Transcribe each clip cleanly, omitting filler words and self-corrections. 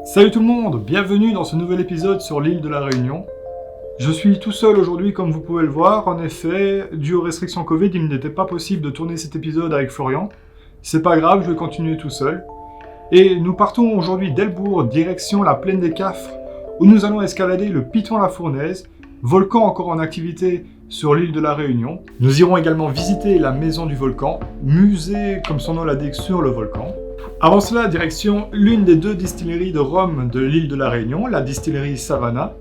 Salut tout le monde, bienvenue dans ce nouvel épisode sur l'île de la Réunion. Je suis tout seul aujourd'hui comme vous pouvez le voir, en effet, dû aux restrictions Covid, il n'était pas possible de tourner cet épisode avec Florian. C'est pas grave, je vais continuer tout seul. Et nous partons aujourd'hui d'Elbourg, direction la plaine des Cafres, où nous allons escalader le Piton-la-Fournaise, volcan encore en activité sur l'île de la Réunion. Nous irons également visiter la maison du volcan, musée comme son nom l'indique sur le volcan. Avant cela, direction l'une des deux distilleries de rhum de l'île de la Réunion, la distillerie Savannah,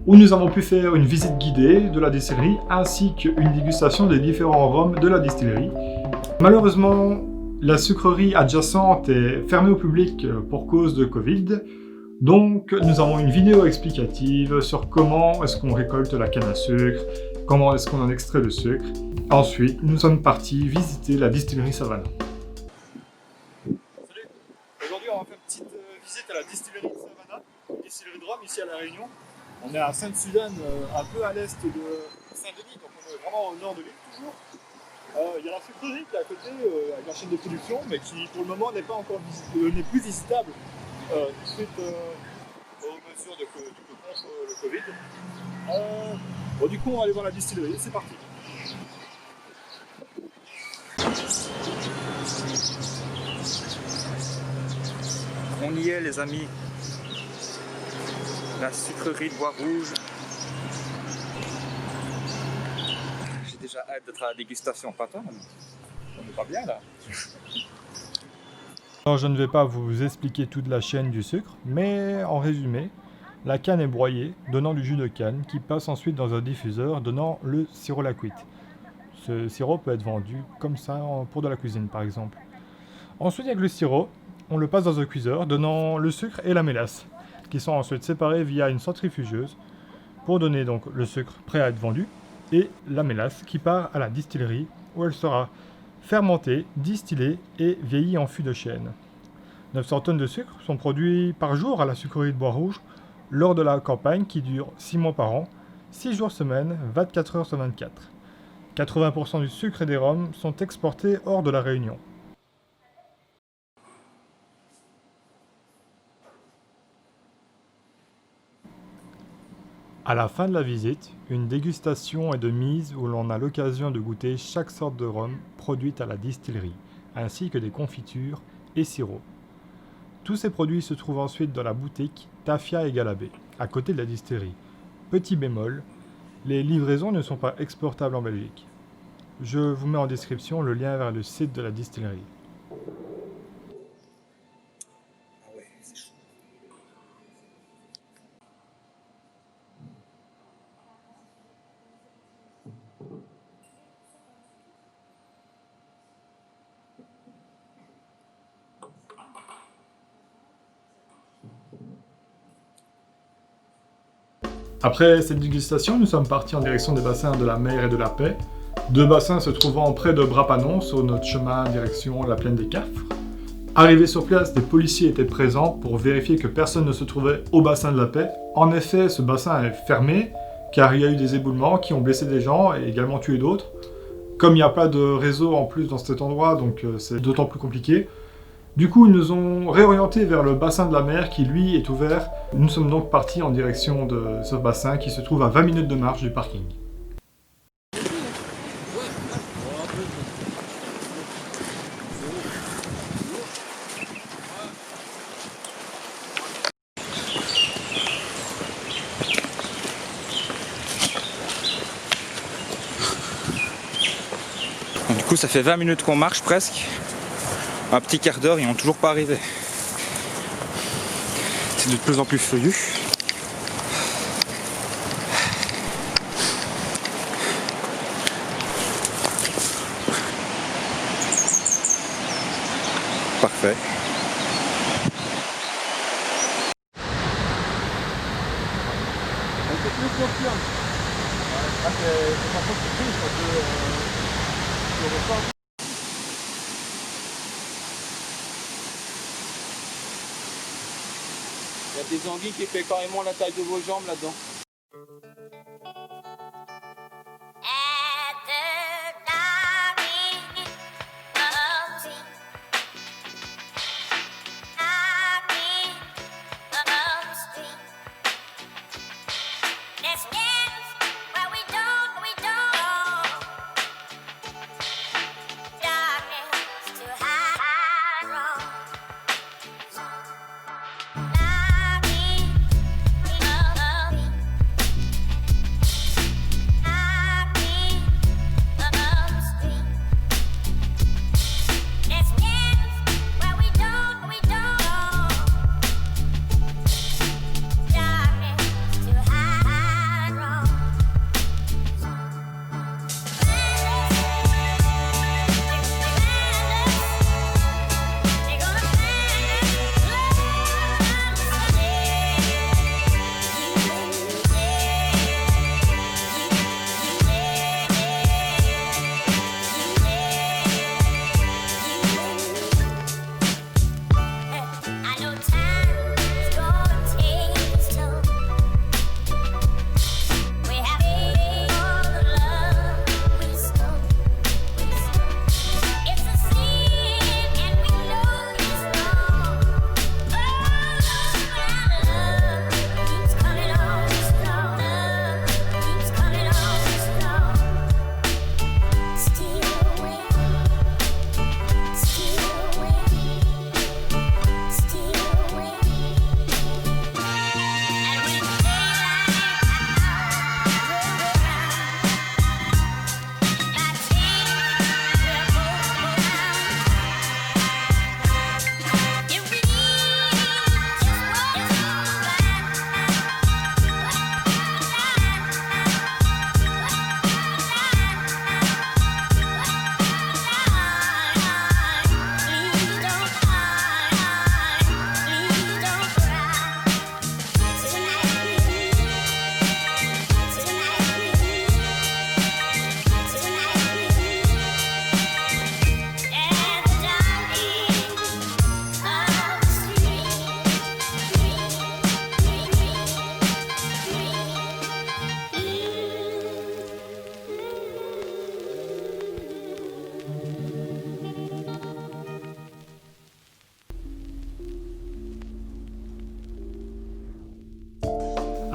où nous avons pu faire une visite guidée de la distillerie ainsi qu'une dégustation des différents rhums de la distillerie. Malheureusement, la sucrerie adjacente est fermée au public pour cause de Covid, donc nous avons une vidéo explicative sur comment est-ce qu'on récolte la canne à sucre, comment est-ce qu'on en extrait le sucre. Ensuite, nous sommes partis visiter la distillerie Savannah. Aujourd'hui, on va faire une petite visite à la distillerie de Savannah, distillerie de rhum ici à La Réunion. On est à Sainte-Suzanne, un peu à l'est de Saint-Denis, donc on est vraiment au nord de l'île toujours. Il y a la sucrerie qui est à côté, avec la chaîne de production, mais qui pour le moment n'est n'est plus visitable suite aux mesures contre le Covid. Bon, du coup, on va aller voir la distillerie, c'est parti. On y est les amis, la sucrerie de Bois-Rouge. J'ai déjà hâte d'être à la dégustation, pas toi? On est pas bien là. Alors, je ne vais pas vous expliquer toute la chaîne du sucre, mais en résumé, la canne est broyée, donnant du jus de canne, qui passe ensuite dans un diffuseur, donnant le sirop Laquit. Ce sirop peut être vendu comme ça pour de la cuisine par exemple. Ensuite, avec le sirop, on le passe dans un cuiseur, donnant le sucre et la mélasse, qui sont ensuite séparés via une centrifugeuse, pour donner donc le sucre prêt à être vendu, et la mélasse qui part à la distillerie, où elle sera fermentée, distillée et vieillie en fût de chêne. 900 tonnes de sucre sont produits par jour à la sucrerie de Bois-Rouge, lors de la campagne qui dure 6 mois par an, 6 jours semaine, 24 heures sur 24. 80% du sucre et des rhums sont exportés hors de la Réunion. À la fin de la visite, une dégustation est de mise où l'on a l'occasion de goûter chaque sorte de rhum produite à la distillerie, ainsi que des confitures et sirops. Tous ces produits se trouvent ensuite dans la boutique Tafia et Galabé, à côté de la distillerie. Petit bémol, les livraisons ne sont pas exportables en Belgique. Je vous mets en description le lien vers le site de la distillerie. Ah ouais, c'est chaud. Après cette dégustation, nous sommes partis en direction des bassins de la Mer et de la Paix, deux bassins se trouvant près de Brapanon sur notre chemin en direction la plaine des Cafres. Arrivés sur place, des policiers étaient présents pour vérifier que personne ne se trouvait au bassin de la Paix. En effet, ce bassin est fermé car il y a eu des éboulements qui ont blessé des gens et également tué d'autres. Comme il n'y a pas de réseau en plus dans cet endroit, donc c'est d'autant plus compliqué. Du coup, ils nous ont réorientés vers le bassin de la mer qui, lui, est ouvert. Nous sommes donc partis en direction de ce bassin qui se trouve à 20 minutes de marche du parking. Du coup ça fait 20 minutes qu'on marche presque. Un petit quart d'heure, ils n'ont toujours pas arrivé. C'est de plus en plus feuillu. Parfait. Il y a des anguilles qui fait carrément la taille de vos jambes là-dedans.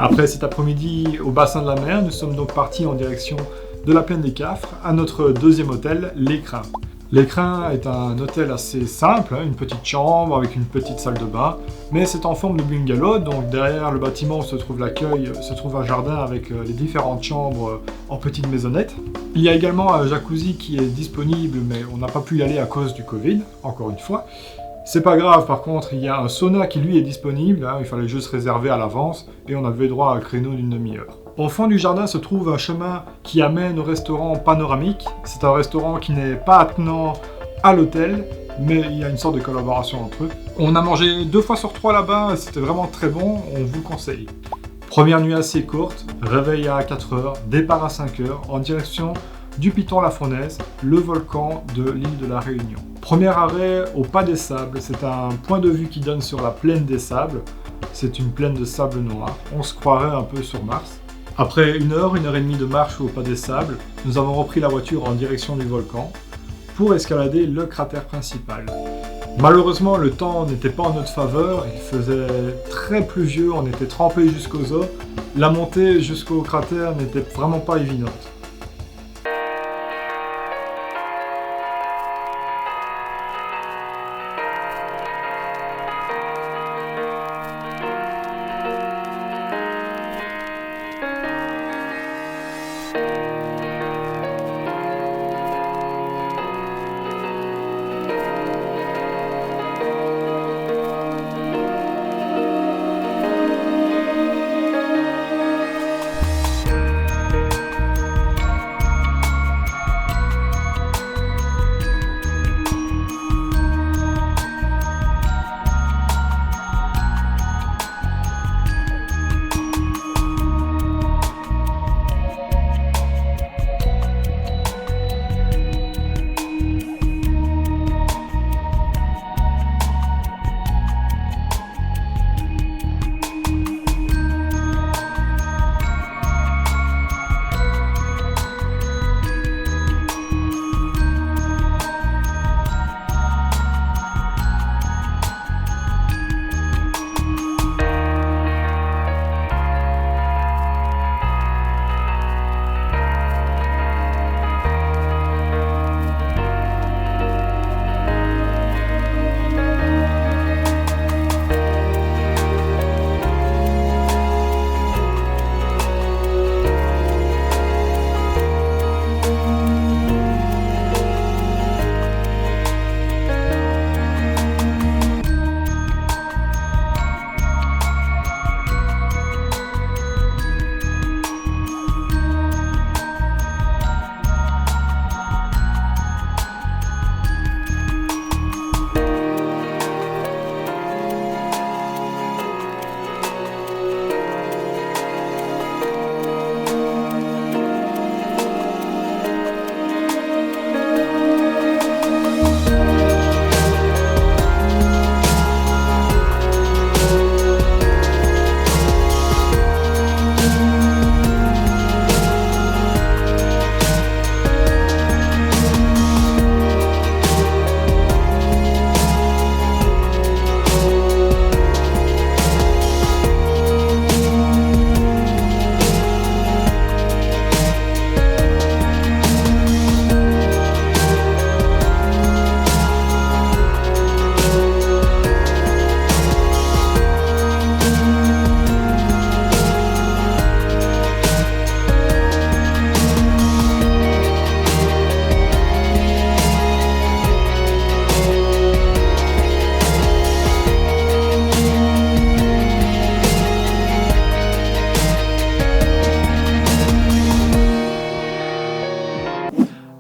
Après cet après-midi au bassin de la mer, nous sommes donc partis en direction de la plaine des Cafres à notre deuxième hôtel, l'Écrin. L'Écrin est un hôtel assez simple, une petite chambre avec une petite salle de bain, mais c'est en forme de bungalow, donc derrière le bâtiment où se trouve l'accueil, se trouve un jardin avec les différentes chambres en petites maisonnettes. Il y a également un jacuzzi qui est disponible, mais on n'a pas pu y aller à cause du Covid, encore une fois. C'est pas grave, par contre, il y a un sauna qui lui est disponible, il fallait juste réserver à l'avance, et on avait droit à un créneau d'une demi-heure. Au fond du jardin se trouve un chemin qui amène au restaurant Panoramique. C'est un restaurant qui n'est pas attenant à l'hôtel, mais il y a une sorte de collaboration entre eux. On a mangé 2 fois sur 3 là-bas, c'était vraiment très bon, on vous le conseille. Première nuit assez courte, réveil à 4h, départ à 5h, en direction du Piton La Fournaise, le volcan de l'île de la Réunion. Premier arrêt au Pas des Sables, c'est un point de vue qui donne sur la plaine des Sables. C'est une plaine de sable noir, on se croirait un peu sur Mars. Après 1h et demie de marche au Pas des Sables, nous avons repris la voiture en direction du volcan pour escalader le cratère principal. Malheureusement, le temps n'était pas en notre faveur, il faisait très pluvieux, on était trempés jusqu'aux os. La montée jusqu'au cratère n'était vraiment pas évidente.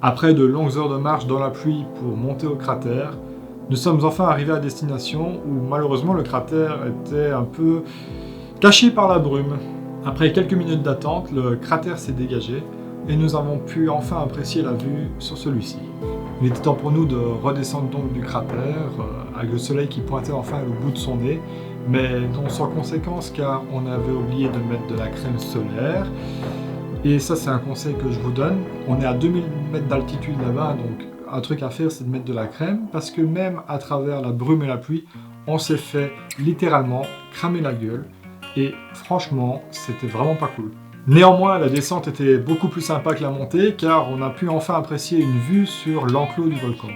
Après de longues heures de marche dans la pluie pour monter au cratère, nous sommes enfin arrivés à destination où malheureusement le cratère était un peu caché par la brume. Après quelques minutes d'attente, le cratère s'est dégagé et nous avons pu enfin apprécier la vue sur celui-ci. Il était temps pour nous de redescendre donc du cratère avec le soleil qui pointait enfin au bout de son nez, mais non sans conséquence car on avait oublié de mettre de la crème solaire. Et ça c'est un conseil que je vous donne, on est à 2000 mètres d'altitude là-bas, donc un truc à faire c'est de mettre de la crème, parce que même à travers la brume et la pluie, on s'est fait littéralement cramer la gueule. et franchement, c'était vraiment pas cool. Néanmoins, la descente était beaucoup plus sympa que la montée, car on a pu enfin apprécier une vue sur l'enclos du volcan.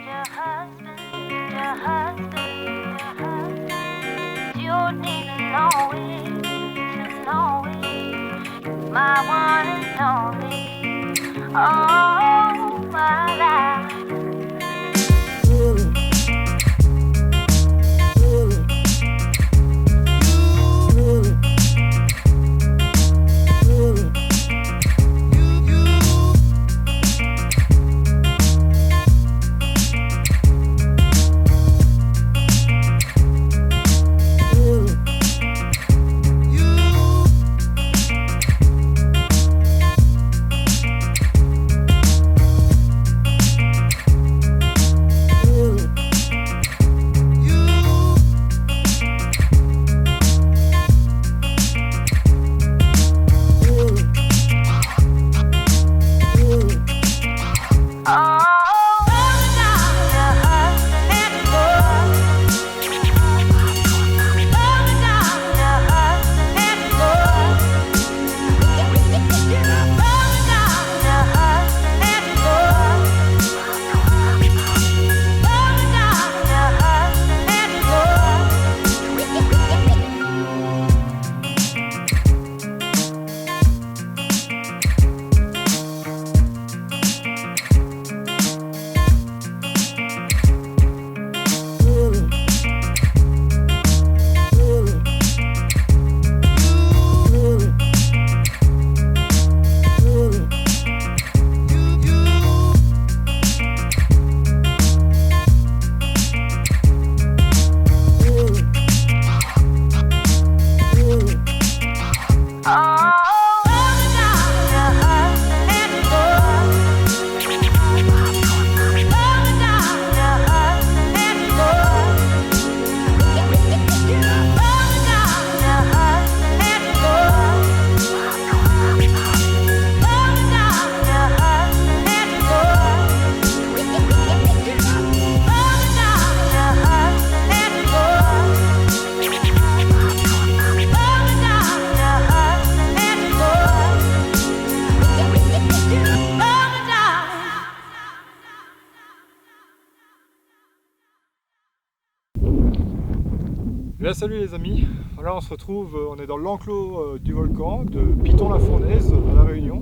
Bien, salut les amis, voilà on se retrouve, on est dans l'enclos du volcan de Piton-la-Fournaise à La Réunion.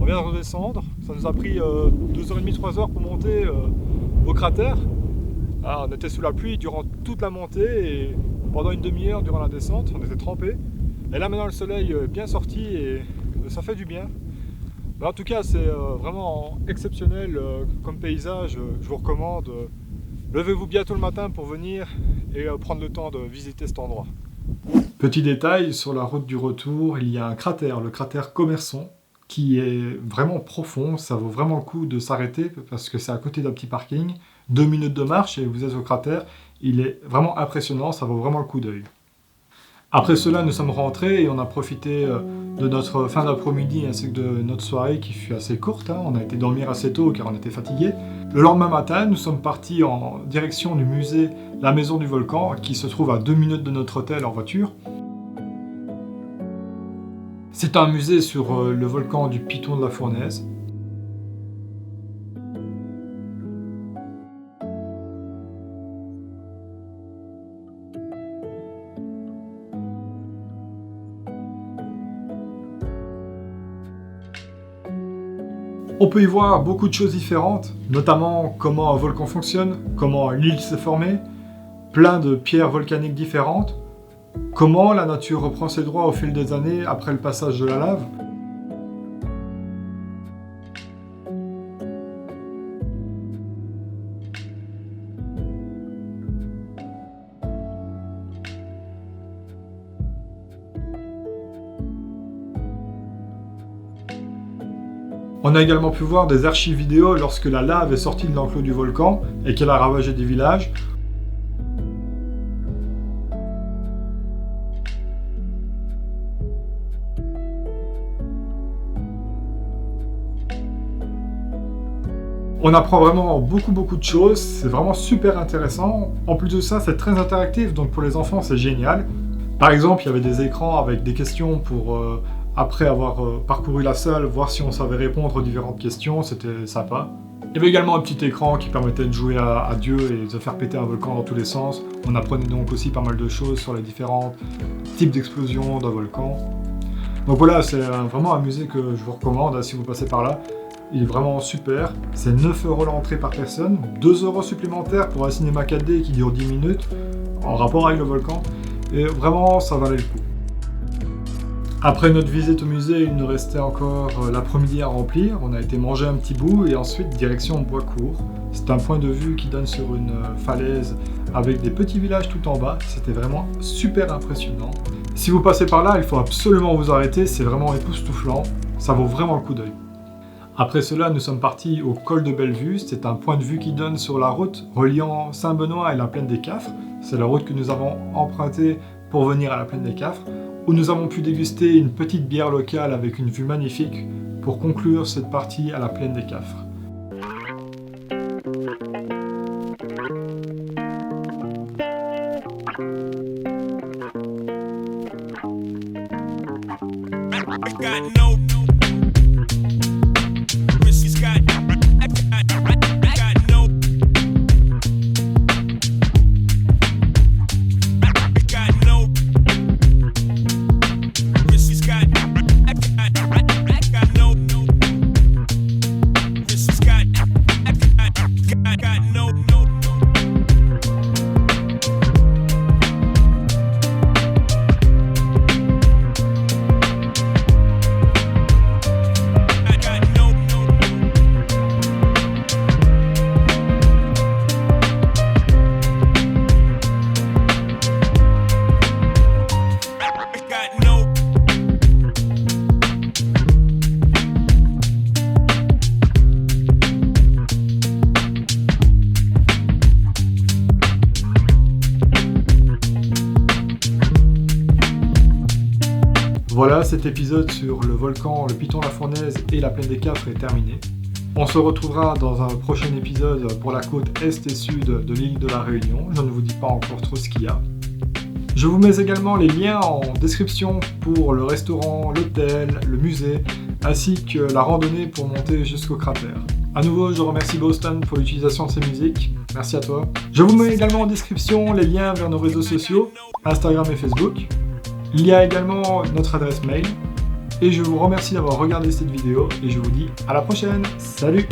On vient de redescendre, ça nous a pris 2h30, 3h pour monter au cratère. Alors, on était sous la pluie durant toute la montée et pendant une demi-heure durant la descente, on était trempés. Et là maintenant le soleil est bien sorti et ça fait du bien. Mais en tout cas c'est vraiment exceptionnel comme paysage, je vous recommande. Levez-vous bien tôt le matin pour venir et prendre le temps de visiter cet endroit. Petit détail, sur la route du retour, il y a un cratère, le cratère Commerson, qui est vraiment profond. Ça vaut vraiment le coup de s'arrêter parce que c'est à côté d'un petit parking. 2 minutes de marche et vous êtes au cratère. Il est vraiment impressionnant, ça vaut vraiment le coup d'œil. Après cela, nous sommes rentrés et on a profité de notre fin d'après-midi ainsi que de notre soirée qui fut assez courte. On a été dormir assez tôt car on était fatigués. Le lendemain matin, nous sommes partis en direction du musée La Maison du Volcan qui se trouve à 2 minutes de notre hôtel en voiture. C'est un musée sur le volcan du Piton de la Fournaise. On peut y voir beaucoup de choses différentes, notamment comment un volcan fonctionne, comment l'île s'est formée, plein de pierres volcaniques différentes, comment la nature reprend ses droits au fil des années après le passage de la lave. On a également pu voir des archives vidéo lorsque la lave est sortie de l'enclos du volcan et qu'elle a ravagé des villages. On apprend vraiment beaucoup de choses, c'est vraiment super intéressant. En plus de ça, c'est très interactif, donc pour les enfants c'est génial. Par exemple, il y avait des écrans avec des questions pour, après avoir parcouru la salle, voir si on savait répondre aux différentes questions, c'était sympa. Il y avait également un petit écran qui permettait de jouer à Dieu et de faire péter un volcan dans tous les sens. On apprenait donc aussi pas mal de choses sur les différents types d'explosions d'un volcan. Donc voilà, c'est vraiment un musée que je vous recommande si vous passez par là. Il est vraiment super. C'est 9 € l'entrée par personne, 2 € supplémentaires pour un cinéma 4D qui dure 10 minutes, en rapport avec le volcan. Et vraiment, ça valait le coup. Après notre visite au musée, il nous restait encore l'après-midi à remplir. On a été manger un petit bout et ensuite direction Boiscourt. C'est un point de vue qui donne sur une falaise avec des petits villages tout en bas. C'était vraiment super impressionnant. Si vous passez par là, il faut absolument vous arrêter. C'est vraiment époustouflant. Ça vaut vraiment le coup d'œil. Après cela, nous sommes partis au col de Bellevue. C'est un point de vue qui donne sur la route reliant Saint-Benoît et la plaine des Cafres. C'est la route que nous avons empruntée pour venir à la plaine des Cafres, où nous avons pu déguster une petite bière locale avec une vue magnifique pour conclure cette partie à la plaine des Cafres. Voilà, cet épisode sur le volcan, le Piton La Fournaise et la plaine des Cafres est terminé. On se retrouvera dans un prochain épisode pour la côte est et sud de l'île de la Réunion. Je ne vous dis pas encore trop ce qu'il y a. Je vous mets également les liens en description pour le restaurant, l'hôtel, le musée, ainsi que la randonnée pour monter jusqu'au cratère. À nouveau, je remercie Boston pour l'utilisation de ses musiques. Merci à toi. Je vous mets également en description les liens vers nos réseaux sociaux, Instagram et Facebook. Il y a également notre adresse mail. Et je vous remercie d'avoir regardé cette vidéo et je vous dis à la prochaine. Salut!